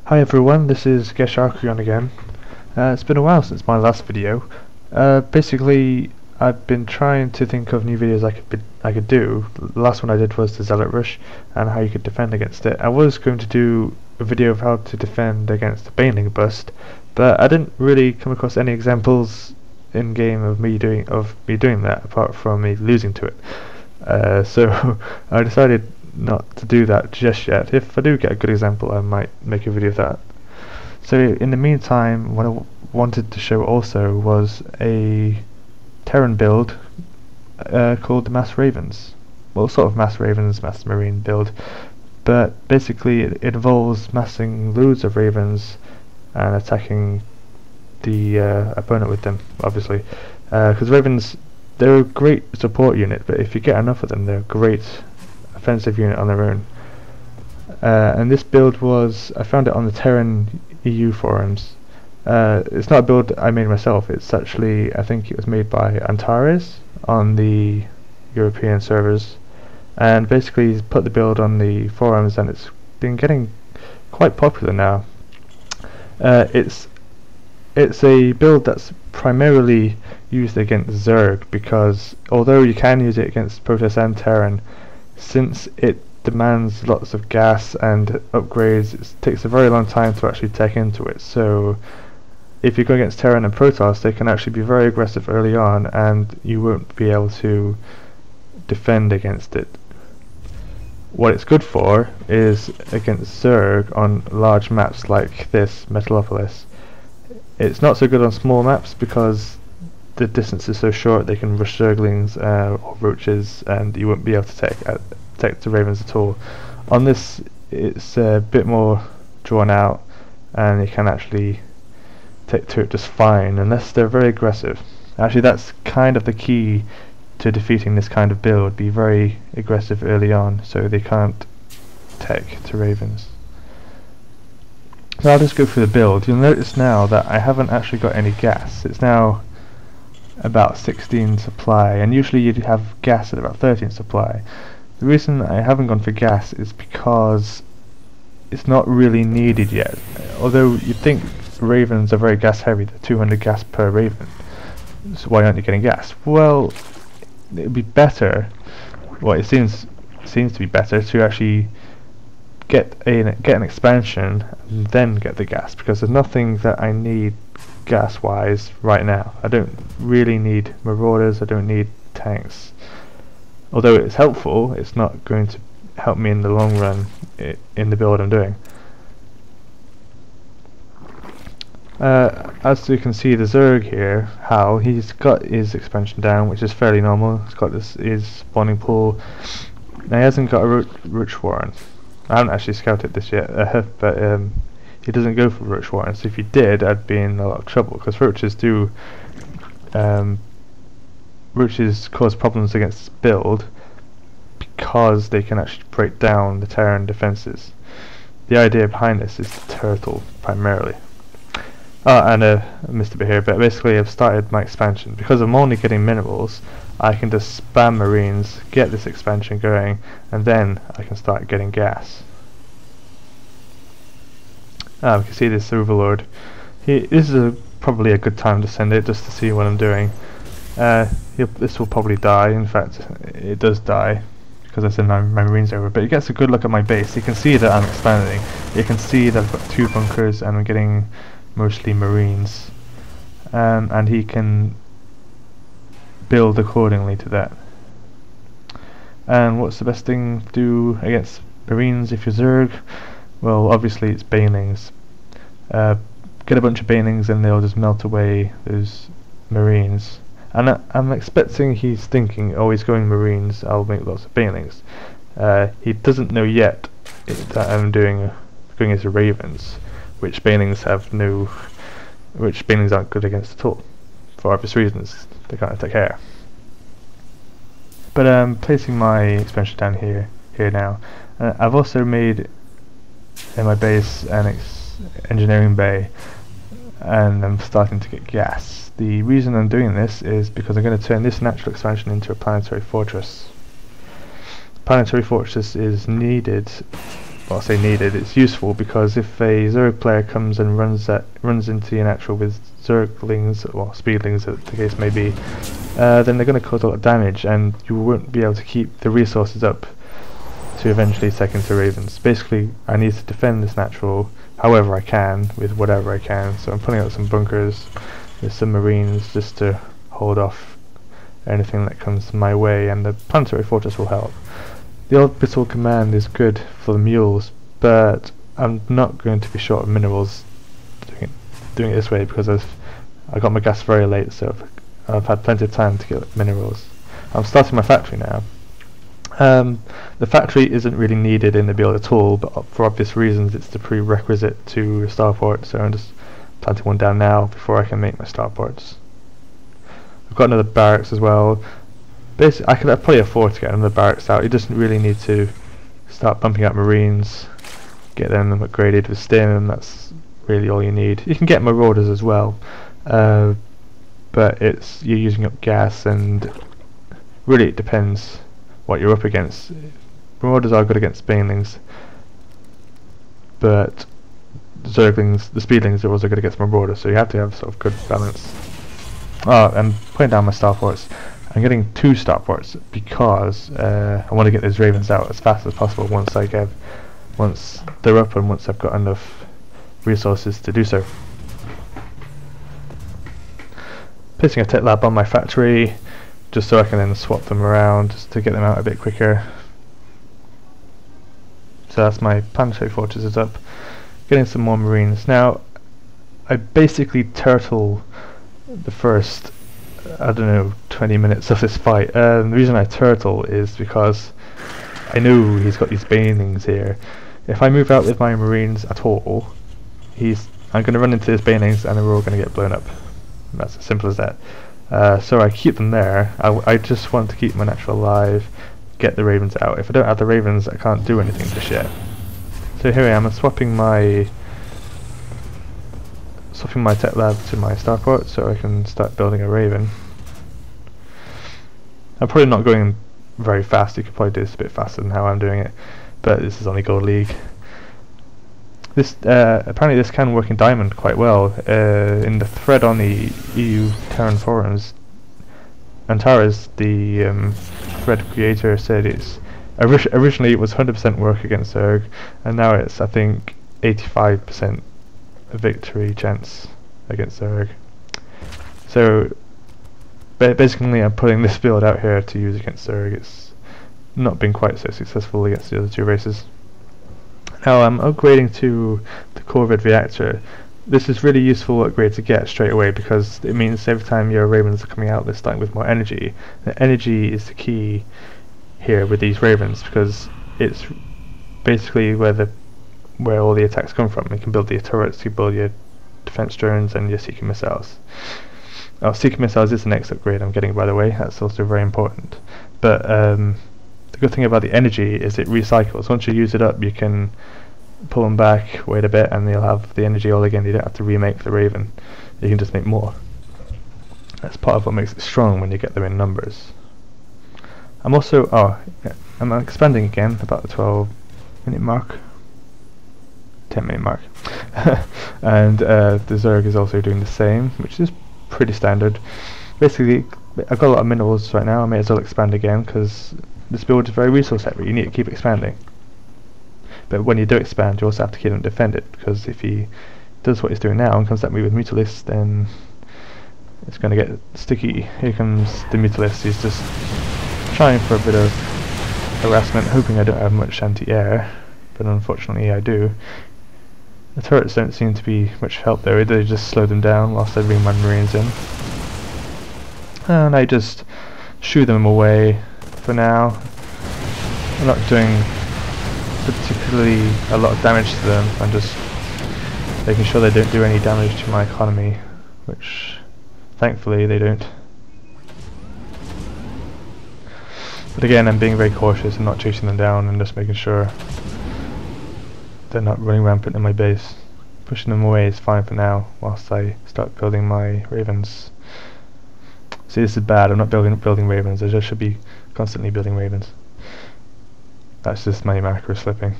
Hi everyone, this is Geis Archrion again. It's been a while since my last video. Basically, I've been trying to think of new videos I could do. The last one I did was the Zealot Rush and how you could defend against it. I was going to do a video of how to defend against the Baneling Bust, but I didn't really come across any examples in game of me doing that, apart from me losing to it. So I decided not to do that just yet. If I do get a good example, I might make a video of that. So in the meantime, what I wanted to show also was a Terran build called the Mass Ravens. Well, sort of Mass Ravens, Mass Marine build, but basically it involves massing loads of Ravens and attacking the opponent with them, obviously, because Ravens, they're a great support unit, but if you get enough of them, they're a great offensive unit on their own. And this build I found it on the Terran EU forums. It's not a build I made myself, it's actually, I think it was made by Antares on the European servers, and basically he's put the build on the forums and it's been getting quite popular now. It's a build that's primarily used against Zerg, because although you can use it against Protoss and Terran, since it demands lots of gas and upgrades, it takes a very long time to actually tech into it. So if you go against Terran and Protoss, they can actually be very aggressive early on and you won't be able to defend against it. What it's good for is against Zerg on large maps like this, Metalopolis. It's not so good on small maps because the distance is so short. They can rush Zerglings or roaches and you won't be able to take the Ravens at all. On this it's a bit more drawn out and you can actually take to it just fine unless they're very aggressive. Actually, that's kind of the key to defeating this kind of build. Be very aggressive early on so they can't take to Ravens. So I'll just go through the build. You'll notice now that I haven't actually got any gas. It's now about 16 supply, and usually you'd have gas at about 13 supply. The reason I haven't gone for gas is because it's not really needed yet. Although you'd think Ravens are very gas heavy, they're 200 gas per Raven, so why aren't you getting gas? Well, it would be better, well it seems to be better to actually get an expansion and then get the gas, because there's nothing that I need gas wise right now. I don't really need Marauders, I don't need tanks. Although it's helpful, it's not going to help me in the long run in the build I'm doing. As you can see, the Zerg here, Hal, he's got his expansion down, which is fairly normal. He's got his spawning pool. Now he hasn't got a Roach Warren. I haven't actually scouted this yet, but he doesn't go for Roach Warren, so if he did, I'd be in a lot of trouble, because roaches cause problems against this build because they can actually break down the Terran defenses. The idea behind this is the turtle, primarily. And I missed a bit here, but basically I've started my expansion. Because I'm only getting minerals, I can just spam Marines, get this expansion going, and then I can start getting gas. We can see this Overlord. This is probably a good time to send it, just to see what I'm doing. This will probably die. In fact, it does die, because I sent my Marines over. But it gets a good look at my base. You can see that I'm expanding. You can see that I've got 2 bunkers and I'm getting mostly Marines. And he can build accordingly to that. And what's the best thing to do against Marines if you're Zerg? Well, obviously it's Banelings. Get a bunch of Banelings and they'll just melt away those Marines. And I'm expecting he's thinking, oh, he's going Marines, I'll make lots of Banelings. He doesn't know yet that I'm going as Ravens, which Banelings aren't good against at all, for obvious reasons. They can't attack air. But I'm placing my expansion down here now. I've also made in my base an engineering bay, and I'm starting to get gas. The reason I'm doing this is because I'm going to turn this natural expansion into a planetary fortress. Planetary fortress is needed well, I say needed, it's useful because if a zerg player comes and runs into an actual with zerglings, or speedlings as the case may be, then they're going to cause a lot of damage, and you won't be able to keep the resources up to eventually take into ravens. Basically, I need to defend this natural however I can, with whatever I can, so I'm putting out some bunkers with some marines just to hold off anything that comes my way, and the planetary fortress will help. The orbital command is good for the mules, but I'm not going to be short of minerals doing it this way, because I got my gas very late, so I've had plenty of time to get minerals. I'm starting my factory now. The factory isn't really needed in the build at all, but for obvious reasons it's the prerequisite to a starport, so I'm just planting one down now before I can make my starports. I've got another barracks as well. Basically, I could probably afford to get another barracks out. You just really need to start pumping out marines, get them upgraded with stim. That's really all you need. You can get marauders as well, but you're using up gas, and really it depends what you're up against. Marauders are good against banelings, but zerglings, the speedlings, are also good against marauders, so you have to have sort of good balance. Oh, I'm putting down my starports. I'm getting 2 starports because I want to get those ravens out as fast as possible once they're up and once I've got enough resources to do so. Placing a tech lab on my factory just so I can then swap them around just to get them out a bit quicker. So that's my planetary fortress is up. Getting some more marines. Now I basically turtle the first, I don't know, 20 minutes of this fight. The reason I turtle is because I know he's got these banelings here. If I move out with my marines at all, I'm going to run into his banelings and they're all going to get blown up. That's as simple as that. So I keep them there. I just want to keep my natural alive, get the ravens out. If I don't have the ravens, I can't do anything just yet. So here I am, I'm swapping my tech lab to my starport so I can start building a raven. I'm probably not going very fast. You could probably do this a bit faster than how I'm doing it, but this is only Gold League. This apparently this can work in Diamond quite well. In the thread on the EU Terran forums, Antares, the thread creator, said it's originally it was 100% work against zerg, and now it's, I think, 85% victory chance against zerg. So basically I'm putting this build out here to use against zerg. It's not been quite so successful against the other 2 races. Now I'm upgrading to the Corvid reactor. This is really useful upgrade to get straight away because it means every time your ravens are coming out they're starting with more energy. The energy is the key here with these ravens because it's basically where all the attacks come from. You can build your turrets, you build your defense drones and your seeker missiles. Oh, seeker missiles is the next upgrade I'm getting, by the way. That's also very important. But the good thing about the energy is it recycles. Once you use it up, you can pull them back, wait a bit, and you'll have the energy all again. You don't have to remake the raven. You can just make more. That's part of what makes it strong when you get them in numbers. I'm also I'm expanding again about the 12-minute mark. 10-minute mark. And the zerg is also doing the same, which is pretty standard. Basically, I've got a lot of minerals right now. I may as well expand again because this build is very resource heavy. You need to keep expanding. But when you do expand, you also have to keep him defended, because if he does what he's doing now and comes at me with Mutalis, then it's going to get sticky. Here comes the Mutalis. He's just trying for a bit of harassment, hoping I don't have much anti-air, but unfortunately I do. The turrets don't seem to be much help though. They just slow them down whilst I bring my marines in. And I just shoo them away for now. I'm not doing particularly a lot of damage to them. I'm just making sure they don't do any damage to my economy, which thankfully they don't. But again, I'm being very cautious and not chasing them down and just making sure they're not running rampant in my base. Pushing them away is fine for now whilst I start building my ravens. See, this is bad. I'm not building ravens. I just should be constantly building ravens. That's just my macro slipping.